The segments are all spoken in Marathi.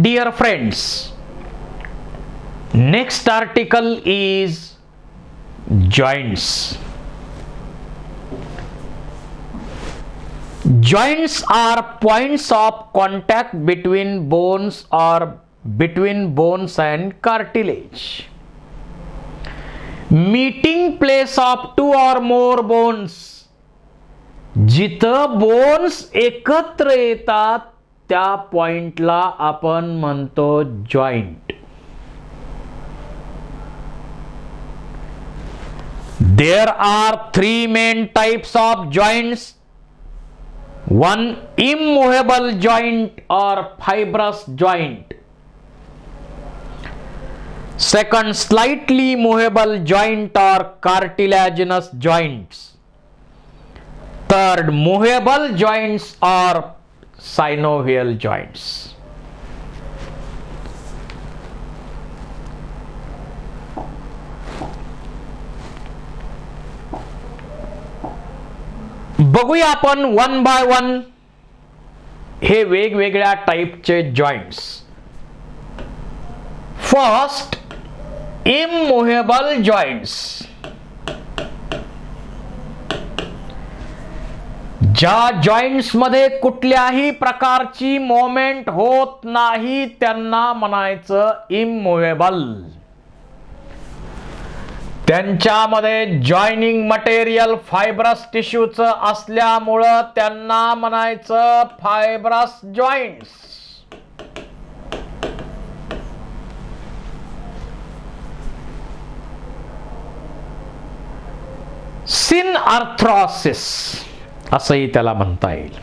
dear friends, next article is joints. Joints are points of contact between bones or between bones and cartilage. Meeting place of two or more bones. जिथं बोन्स एकत्र येतात त्या पॉइंटला आपण म्हणतो joint. There are three main types of joints. One, immovable joint or fibrous joint. Second, slightly movable joint or cartilaginous joints. Third, movable joints or synovial joints. बघूया आपण वन बाय वन हे वेगवेगळ्या टाइपचे जॉइंट्स. First, immovable joints. ज्या जॉइंट्स मध्ये कुठल्याही प्रकारची मोमेंट होत नाही त्यांना म्हणायचं इमूव्हेबल. त्यांच्यामध्ये जॉइनिंग मटेरियल फायब्रस टिश्यूचं असल्यामुळं त्यांना म्हणायचं फायब्रस जॉइंट्स. सिनआर्थ्रोसिस असंही त्याला म्हणता येईल.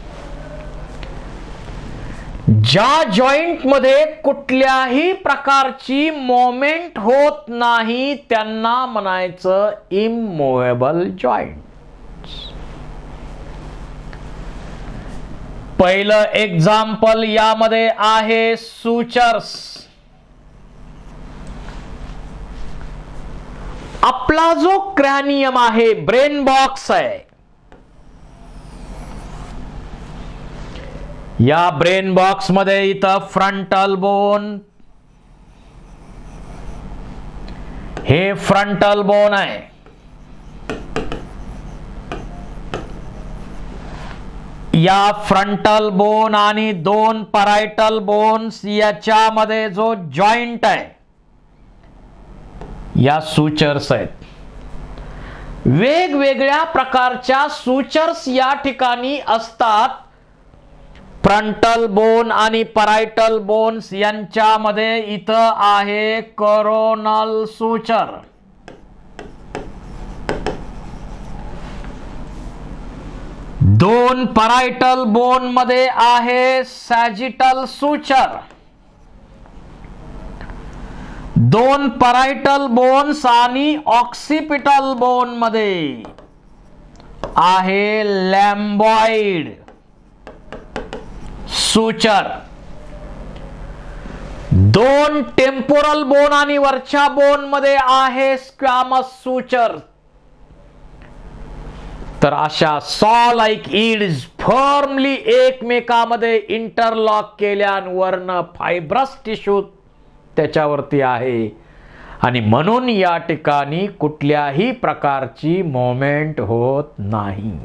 ज्या जॉइंट मध्ये कुठल्याही प्रकारची मोमेंट होत नाही त्यांना म्हणायचं इमूव्हेबल जॉइंट. पहिलं एक्झाम्पल यामध्ये आहे सुचर्स. आपला जो क्रॅनियम आहे, ब्रेन बॉक्स आहे, या ब्रेन बॉक्स मध्ये इथं फ्रंटल बोन, हे फ्रंटल बोन आहे. या फ्रंटल बोन आणि दोन परायटल बोन्स याच्यामध्ये जो जॉइंट आहे या सुचर्स आहेत. वेगवेगळ्या प्रकारच्या सुचर्स या ठिकाणी असतात. फ्रंटल बोन आणि परायटल बोन्स यांच्यामध्ये इथं आहे कोरोनल सुचर. दोन परायटल बोन मध्ये आहे सॅजिटल सुचर. दोन परायटल बोन्स आणि ऑक्सिपिटल बोन मध्ये आहे लॅम्बॉइड सुचर. दोन टेम्पोरल बोन आणि वरच्या बोन मध्ये आहे स्क्वॅमस सुचर. तर अशा सॉ लाईक ईड्स फर्मली एकमेकांमध्ये इंटरलॉक केल्यावरनं फायब्रस टिश्यू त्याच्यावरती आहे आणि म्हणून या ठिकाणी कुठल्याही प्रकारची मोमेंट होत नाही.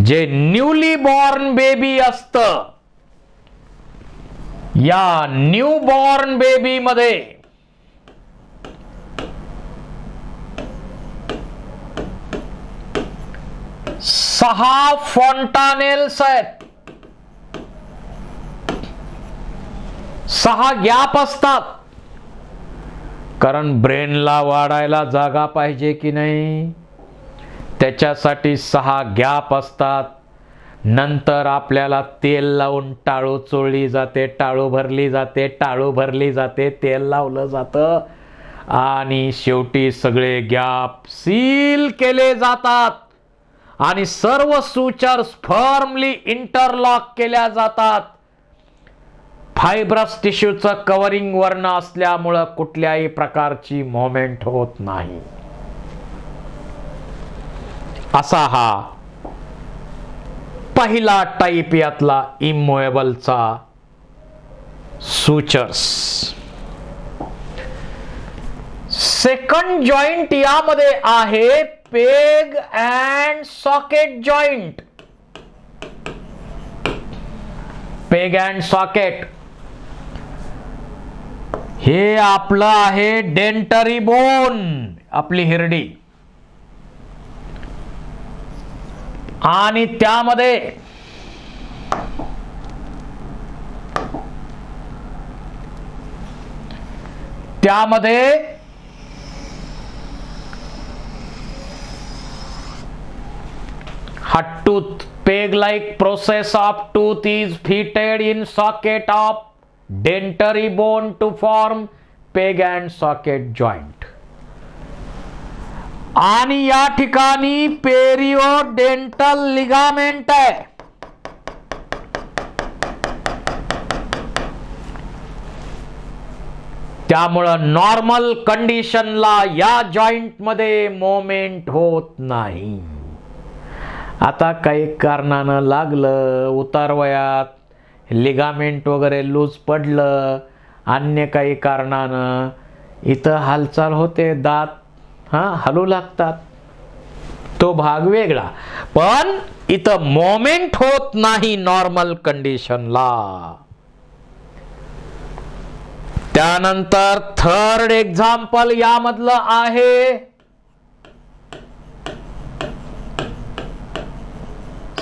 जे न्यूली बॉर्न बेबी असतं, या न्यू बॉर्न बेबी मध्ये सहा फॉन्टानेल्स आहेत. सहा गॅप असतात. कारण ब्रेनला वाढायला जागा पाहिजे की नाही, त्याच्यासाठी सहा गॅप असतात. नंतर आपल्याला तेल लावून टाळू चोळली जाते, टाळू भरली जाते, टाळू भरली जाते, तेल लावलं जातं आणि शेवटी सगळे गॅप सील केले जातात आणि सर्व सुचर्स फर्मली इंटरलॉक केल्या जातात. फायब्रस टिश्यूचं कव्हरिंग वर्ण असल्यामुळं कुठल्याही प्रकारची मोमेंट होत नाही. असा हा पहिला टाइप यातला इमूव्हेबलचा सुचर्स. सेकंड जॉइंट यामध्ये आहे peg and socket joint. Peg and socket हे आपलं आहे डेंटरी बोन, आपली हिरडी. आणि त्यामध्ये हा tooth peg like process of tooth is fitted in socket of dentary bone to form peg and socket joint. आणि या ठिकाणी पेरिओडेंटल लिगामेंट आहे. त्यामुळं नॉर्मल कंडिशनला या जॉइंट मध्ये मोमेंट होत नाही. आता काही कारणानं लागलं, उतार वयात लिगामेंट वगैरे लूज पडलं, अन्य काही कारणानं इथं हालचाल होते, दात हलू लागतात, तो भाग वेगळा. पण इथं मोमेंट होत नाही नॉर्मल कंडिशनला. त्यानंतर थर्ड एक्झाम्पल यामधलं आहे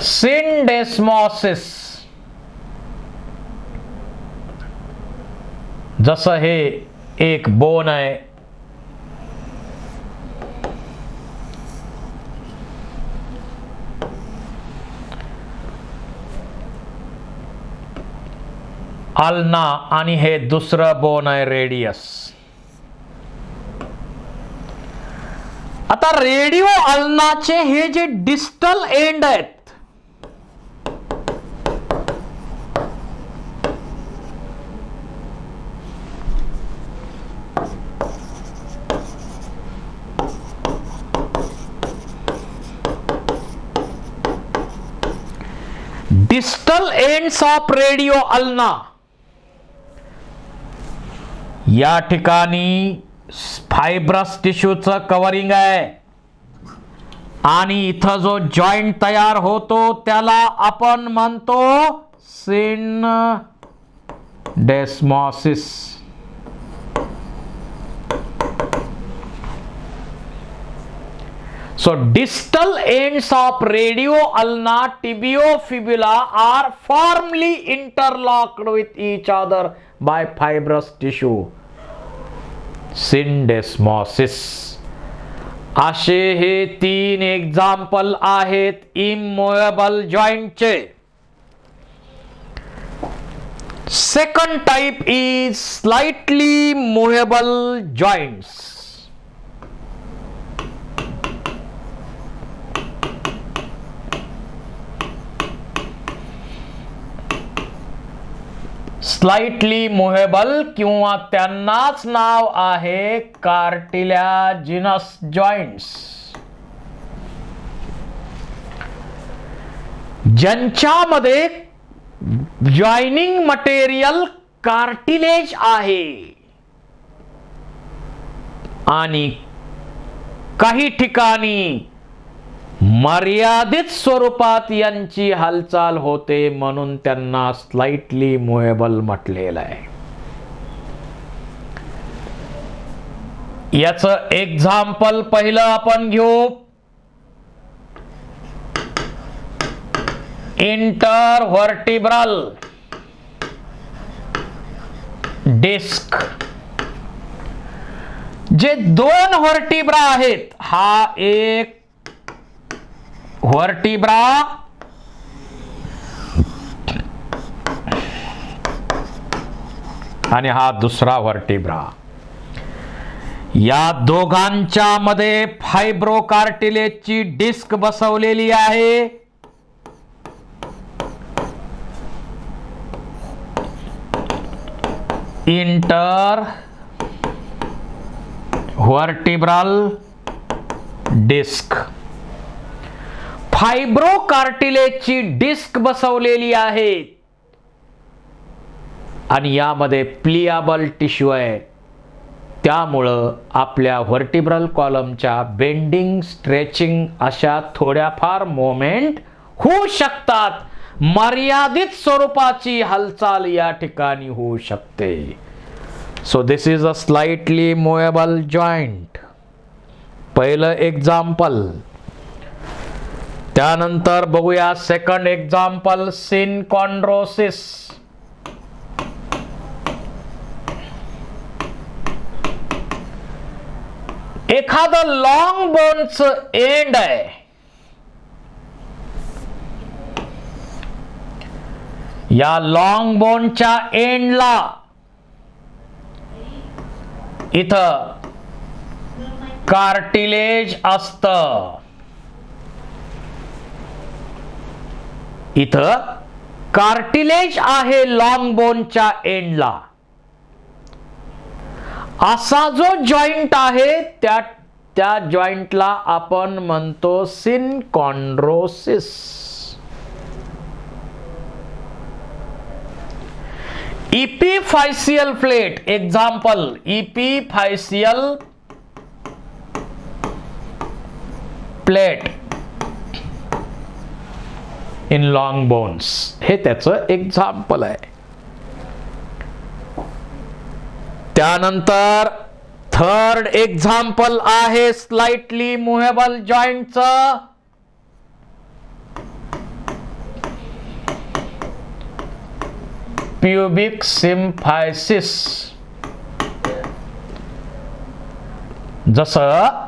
सिंडेस्मॉसिस. जसं हे एक बोन आहे, अल्ना, आणि हे दुसरं बोन आहे रेडियस. आता रेडिओ अल्नाचे हे जे डिस्टल एंड आहेत, distal ends of radio ulna, या ठिकाणी फायब्रस टिश्यूचं कव्हरिंग आहे. आणि इथं जो जॉइंट तयार होतो त्याला आपण म्हणतो सिंडेस्मॉसिस. So distal ends of radio ulna tibiofibula are firmly interlocked with each other by fibrous tissue. Syndesmosis. असे हे 3 एक्झाम्पल आहेत इमूवेबल जॉइंटचे. Second type is slightly movable joints. Slightly movable किंवा त्यांनाच नाव आहे कार्टिलॅजिनस जॉइंट्स, ज्यांच्यामध्ये जॉइनिंग मटेरियल कार्टिलेज आहे आणि काही ठिकाणी मर्यादित स्वरूपात यांची हालचाल होते, म्हणून त्यांना स्लाइटली मूवेबल म्हटलेलं आहे. याचं एक्झाम्पल पहिलं आपण घेऊ. इंटरव्हर्टिब्रल डिस्क. जे 2 व्हर्टिब्रा आहेत, हा एक व्हर्टिब्रा आणि हा दुसरा व्हर्टिब्रा. या दोघांच्या मध्ये फायब्रोकार्टिलेजची डिस्क बसवलेली आहे. Inter vertebral disc. फायब्रोकार्टिलेजची डिस्क बसवलेली आहे. आणि यामध्ये प्लिएबल टिश्यू आहे. त्यामुळं आपल्या व्हर्टिब्रल कॉलमच्या बेंडिंग, स्ट्रेचिंग अशा थोड्याफार मोमेंट होऊ शकतात. मर्यादित स्वरूपाची हालचाल या ठिकाणी होऊ शकते. So this is a slightly movable joint. पहिलं एक्झाम्पल. त्यानंतर बघूया सेकंड एक्झाम्पल, सिनकॉन्ड्रोसिस. एखादं लॉंग बोनचं एंड आहे. या लॉंग बोनच्या एंडला इथं कार्टिलेज असतं. इथं कार्टिलेज आहे लॉंग बोनच्या एंडला. असा जो जॉइंट आहे त्या जॉइंटला आपण म्हणतो synchondrosis. Epiphyseal plate. Example, epiphyseal plate in long bones. हे त्याचं एक्झाम्पल आहे. त्यानंतर थर्ड एक्झाम्पल आहे स्लाइटली मूव्हेबल जॉइंटचं. Pubic symphysis. जसं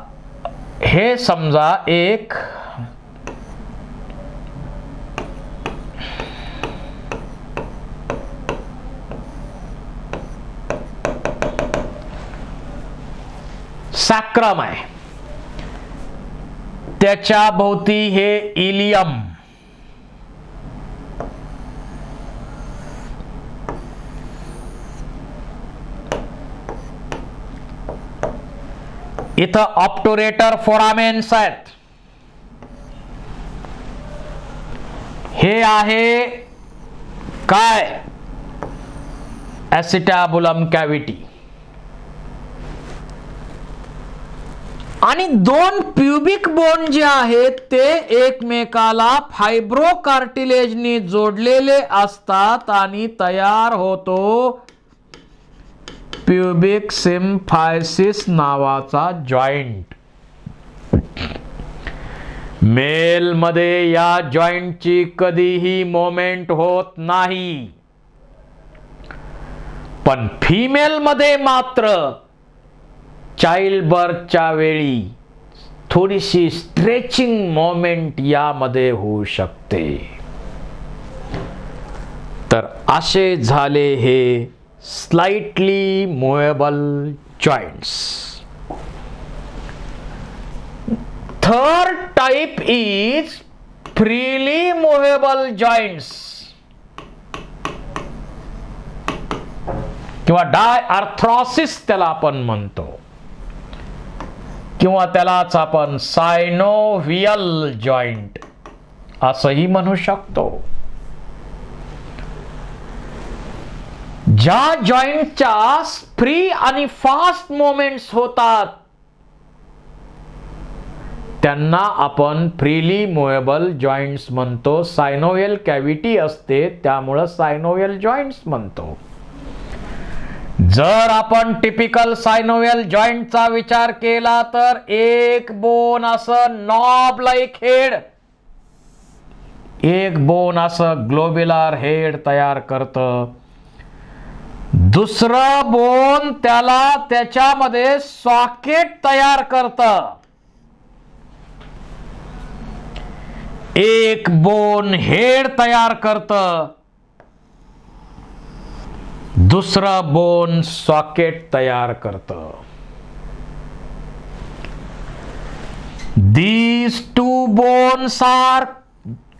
हे समजा एक सॅक्रम आहे. त्याच्या भोवती हे इलियम. इथं ऑप्टोरेटर फोरामेन्स आहेत. हे आहे काय? ऍसिटॅबुलम कॅव्हिटी. आणि दोन प्युबिक बोन जे आहेत ते एकमेकाला फायब्रो कार्टिलेजनी जोडलेले असतात आणि तयार होतो प्युबिक सिम्फायसिस नावाचा जॉइंट. मेल मध्ये या जॉइंटची कधीही मोमेंट होत नाही, पण फिमेल मध्ये मात्र चाइल्ड बर्थच्या वेळी थोडीशी स्ट्रेचिंग मोमेंट यामध्ये होऊ शकते. तर असे झाले हे slightly movable joints. Third type is freely movable joints किंवा डायआर्थ्रोसिस त्याला आपण म्हणतो, किंवा त्यालाच आपण सायनोव्हियल जॉइंट असंही म्हणू शकतो. ज्या जॉइंटच्या फ्री आणि फास्ट मोमेंट्स होतात त्यांना आपण फ्रीली मूवेबल जॉइंट्स म्हणतो. सायनोव्हियल कॅव्हिटी असते त्यामुळे सायनोव्हियल जॉइंट्स म्हणतो. जर आपण टिपिकल सायनोव्हियल जॉइंटचा विचार केला तर एक बोन असं नॉब लाईक हेड, एक बोन असं ग्लोब्युलर हेड तयार करतं. दुसरं बोन त्याला त्याच्यामध्ये सॉकेट तयार करतं. एक बोन हेड तयार करतं, दुसरं बोन सॉकेट तयार करतं. These two bones are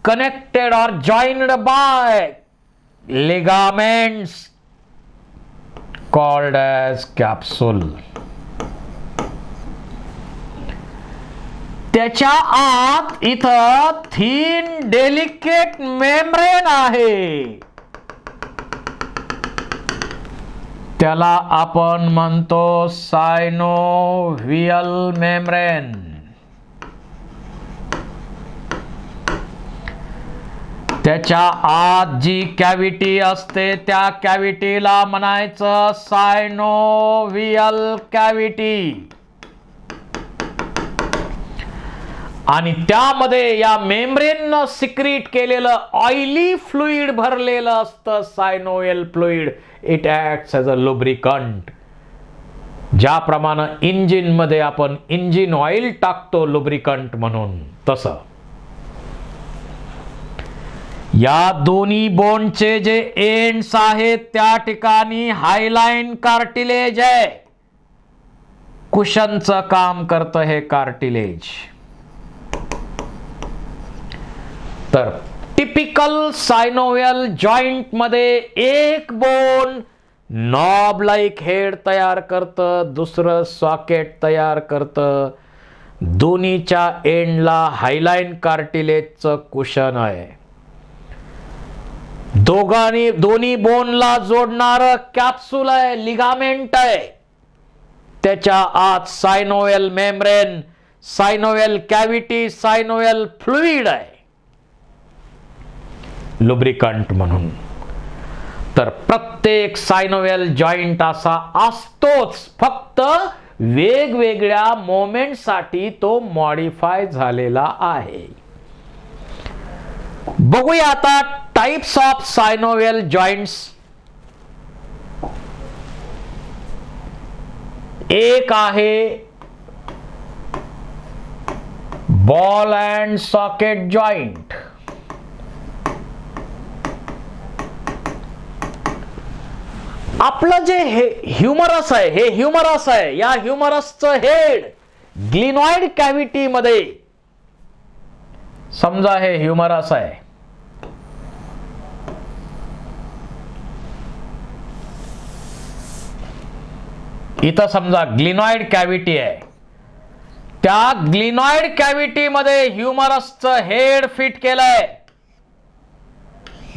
connected or joined by ligaments called as capsule. त्याच्या आत इथं थीन डेलिकेट मेम्ब्रेन आहे. त्याला आपण म्हणतो सायनोव्हियल मेम्ब्रेन. त्याच्या आत जी कॅव्हिटी असते त्या कॅव्हिटीला म्हणायचं सायनोव्हियल कॅव्हिटी. आणि त्यामध्ये या मेम्ब्रेननं सिक्रीट केलेलं ऑइली फ्लुइड भरलेलं असतं synovial fluid. It acts as a lubricant. ज्याप्रमाणे इंजिनमध्ये आपण इंजिन ऑइल टाकतो लुब्रिकंट म्हणून, तसं या दोन्ही बोनचे जे एंड्स आहेत त्या ठिकाणी हायलाइन कार्टिलेज आहे. कुशनचं काम करतं हे कार्टिलेज. तर टिपिकल सायनोव्हियल जॉइंट मध्ये एक बोन नॉब लाईक हेड तयार करतं, दुसरं सॉकेट तयार करतं. दोन्हीच्या एंडला हायलाइन कार्टिलेजचं कुशन आहे. दोन्ही बोनला जोडणारं कॅप्सूल आहे, लिगामेंट आहे. त्याच्या आत सायनोव्हियल मेम्ब्रेन, सायनोव्हियल कॅव्हिटी, सायनोव्हियल फ्लुइड आहे लुब्रिकंट म्हणून. तर प्रत्येक सायनोव्हियल जॉइंट असा असतोच, फक्त वेगवेगळ्या मोमेंटसाठी तो मॉडिफाय झालेला आहे. बघूया आता टाइप्स ऑफ सायनोव्हियल जॉइंट्स. एक आहे बॉल अँड सॉकेट जॉइंट. आपलं जे ह्युमरस आहे, हे ह्युमरस आहे. या ह्युमरसचं हेड ग्लिनॉइड कॅव्हिटी मध्ये, समजा हे ह्युमरस आहे. इथं समजा ग्लिनॉइड कॅव्हिटी आहे. त्या ग्लिनॉइड कॅव्हिटी मध्ये ह्युमरसचं हेड फिट केलंय.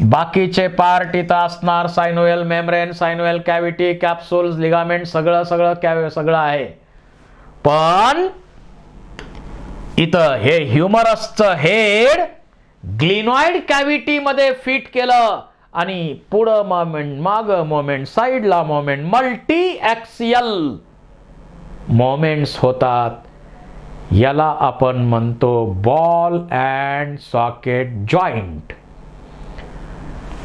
बाकीचे पार्ट इथं असणार सायनोव्हियल मेम्ब्रेन, सायनोव्हियल कॅव्हिटी, कॅप्सूल्स, लिगामेंट, सगळं आहे. पण इथं हे ह्युमरसचं हेड ग्लिनॉइड कॅव्हिटी मध्ये फिट केलं आणि पुढं मोमेंट, मागं मोमेंट, साईडला मोमेंट, मल्टी ऍक्सियल मोमेंट्स होतात. याला आपण म्हणतो बॉल अँड सॉकेट जॉइंट.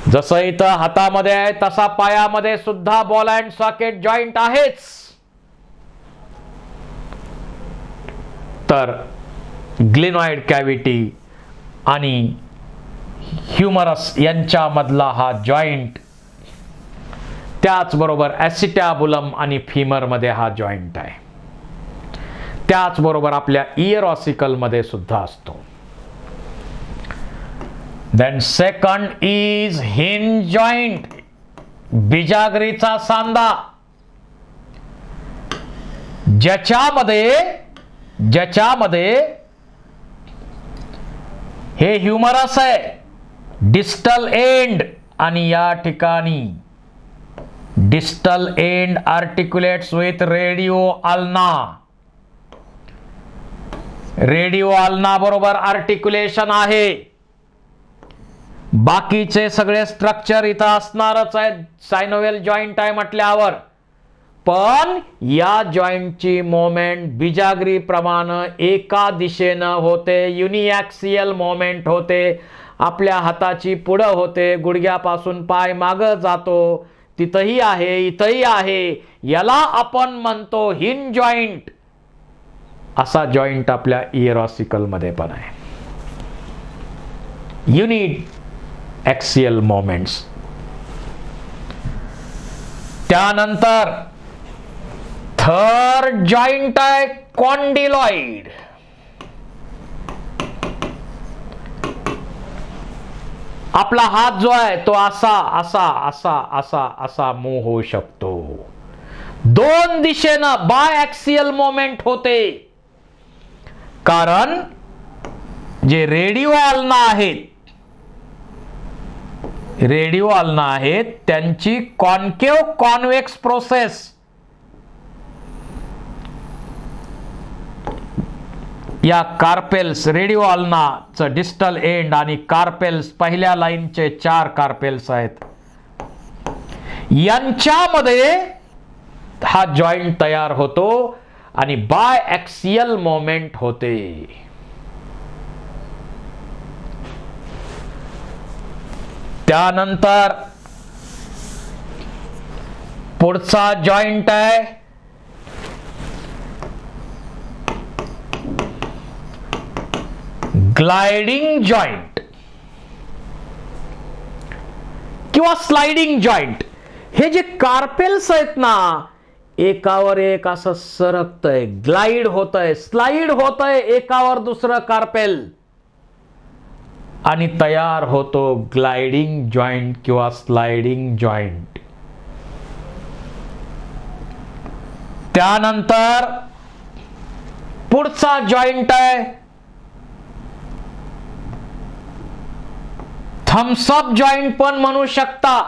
जसं इथं हातामध्ये आहे तसा पायामध्ये सुद्धा बॉल अँड सॉकेट जॉइंट आहेच. तर ग्लिनॉइड कॅव्हिटी आणि ह्युमरस यांच्यामधला हा जॉइंट, त्याचबरोबर ॲसिटॅबुलम आणि फीमर मध्ये हा जॉइंट आहे. त्याचबरोबर आपल्या इयर ऑसिकल मध्ये सुद्धा असतो. Then second is hinge joint, बिजागरीचा सांधा. ज्याच्यामध्ये हे ह्युमरस आहे, डिस्टल एंड, आणि या ठिकाणी distal end articulates with radio ulna बरोबर आर्टिक्युलेशन आहे. बाकीचे सगळे स्ट्रक्चर इथं असणारच आहे. सायनोव्हियल जॉइंट आहे म्हटल्यावर, पण या जॉइंटची मोमेंट बिजागरी प्रमाणे एका दिशेनं होते. युनिॲक्सियल मोमेंट होते. आपल्या हाताची पुढं होते, गुडघ्यापासून पाय मागं जातो. तिथंही आहे, इथंही आहे. याला आपण म्हणतो हिंज जॉइंट. असा जॉइंट आपल्या इयर ऑसिकल मध्ये पण आहे. युनिॲक्सियल मोमेंट्स. त्यानंतर थर्ड जॉइंट आहे कॉन्डिलॉइड. आपला हात जो आहे तो असा मूव्ह होऊ शकतो. दोन दिशेनं बाय ऍक्सियल मोमेंट होते. कारण जे रेडिओ अल्ना आहेत, रेडिओ अल्ना आहेत त्यांची कॉन्केव्ह कॉन्व्हेक्स प्रोसेस या कार्पेल्स, रेडिओ अल्नाचं डिस्टल एंड आणि कार्पेल्स, पहिल्या लाईनचे 4 कार्पेल्स आहेत, यांच्यामध्ये हा जॉईंट तयार होतो आणि बाय ॲक्सियल मोमेंट होते. त्यानंतर पुढचा जॉईंट आहे ग्लाइडिंग जॉइंट किंवा स्लाइडिंग जॉइंट. हे जे कार्पेल्स आहेत ना, एकावर एक असं सरकतंय, ग्लाइड होतंय, स्लाइड होतंय एकावर दुसरं कार्पेल आणि तयार होतो ग्लाइडिंग जॉइंट किंवा स्लाइडिंग जॉइंट. त्यानंतर पुढचा जॉइंट आहे थम्सअप जॉइंट पण म्हणू शकता.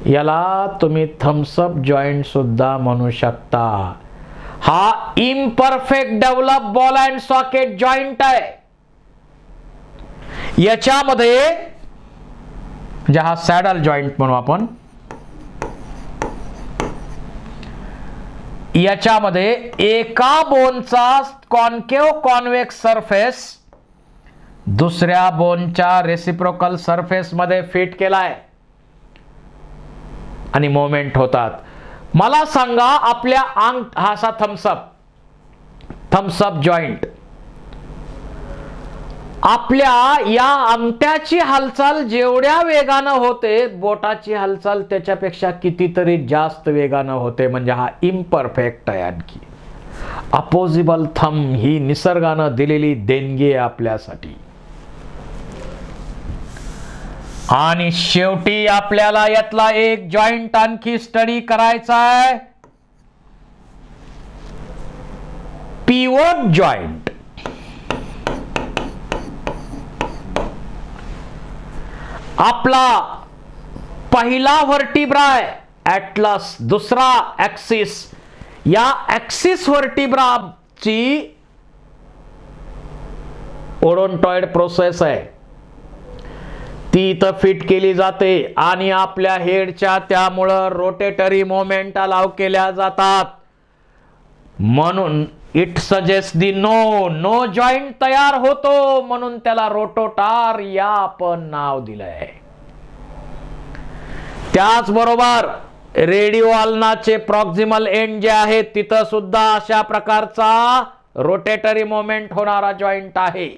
याला तुम्ही थम्सअप जॉइंट सुद्धा म्हणू शकता. हा imperfect develop ball and socket joint आहे. याच्यामध्ये म्हणजे हा सॅडल जॉइंट म्हणू आपण. याच्यामध्ये एका बोनचा कॉन्केव्ह कॉन्व्हेक्स सरफेस दुसऱ्या बोनच्या रेसिप्रोकल सरफेस मध्ये फिट केलाय आणि मोमेंट होतात. मला सांगा, आपल्या हा असा थम्सअप जॉइंट, आपल्या या अंगठ्याची हालचाल जेवढ्या वेगानं होते, बोटाची हालचाल त्याच्यापेक्षा कितीतरी जास्त वेगानं होते. म्हणजे हा इम्परफेक्ट आहे. आणखी अपोजिबल थंब ही निसर्गानं दिलेली देणगी आहे आपल्यासाठी. आणि शेवटी आपल्याला यातला एक जॉइंट आणखी स्टडी करायचा आहे, पिव्होट जॉइंट. आपला पहिला व्हर्टिब्रा आहे ॲटलस, दुसरा ॲक्सिस. या ॲक्सिस व्हर्टिब्राची ओडोंटॉइड प्रोसेस आहे, ती इथं फिट केली जाते आणि आपल्या हेडच्या त्यामुळं रोटेटरी मोमेंट अलाव केल्या जातात. म्हणून it suggest the no joint तयार होतो, म्हणून त्याला रोटोटार या आपण नाव दिलंय. त्याचबरोबर रेडिओ अल्नाचे प्रॉक्सिमल एंड जे आहेत तिथं सुद्धा अशा प्रकारचा रोटेटरी मोमेंट होणारा जॉइंट आहे.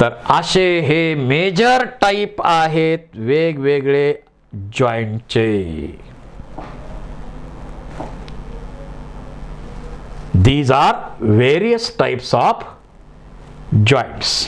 तर असे हे मेजर टाइप आहेत वेगवेगळे जॉइंटचे. These are various types of joints.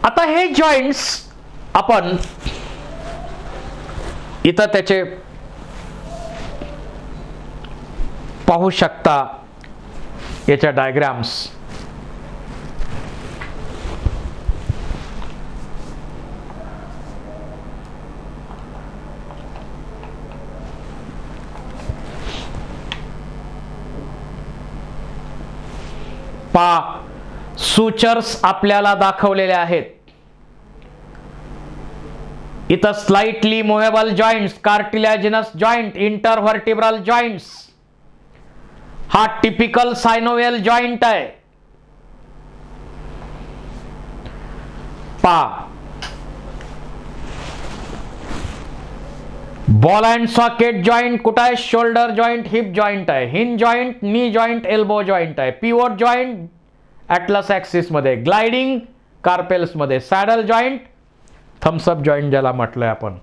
आता हे जॉइंट्स आपण इथं त्याचे पाहू शकता, याच्या डायग्राम्स. सुचर्स आपल्याला दाखवलेले आहेत. इथं slightly movable joints, cartilaginous joint, intervertebral joints. हा टिपिकल सायनोवियल जॉइंट आहे. बॉल अँड सॉकेट जॉईंट कुठं आहे? शोल्डर जॉईंट, हिप जॉईंट आहे, हिन जॉईंट, नी जॉईंट, एल्बो जॉईंट आहे, पिवोट जॉईंट ॲटलस ॲक्सिस मध्ये, ग्लायडिंग कार्पेल्स मध्ये, सॅडल जॉईंट, थम्सअप जॉईंट ज्याला म्हटलंय आपण.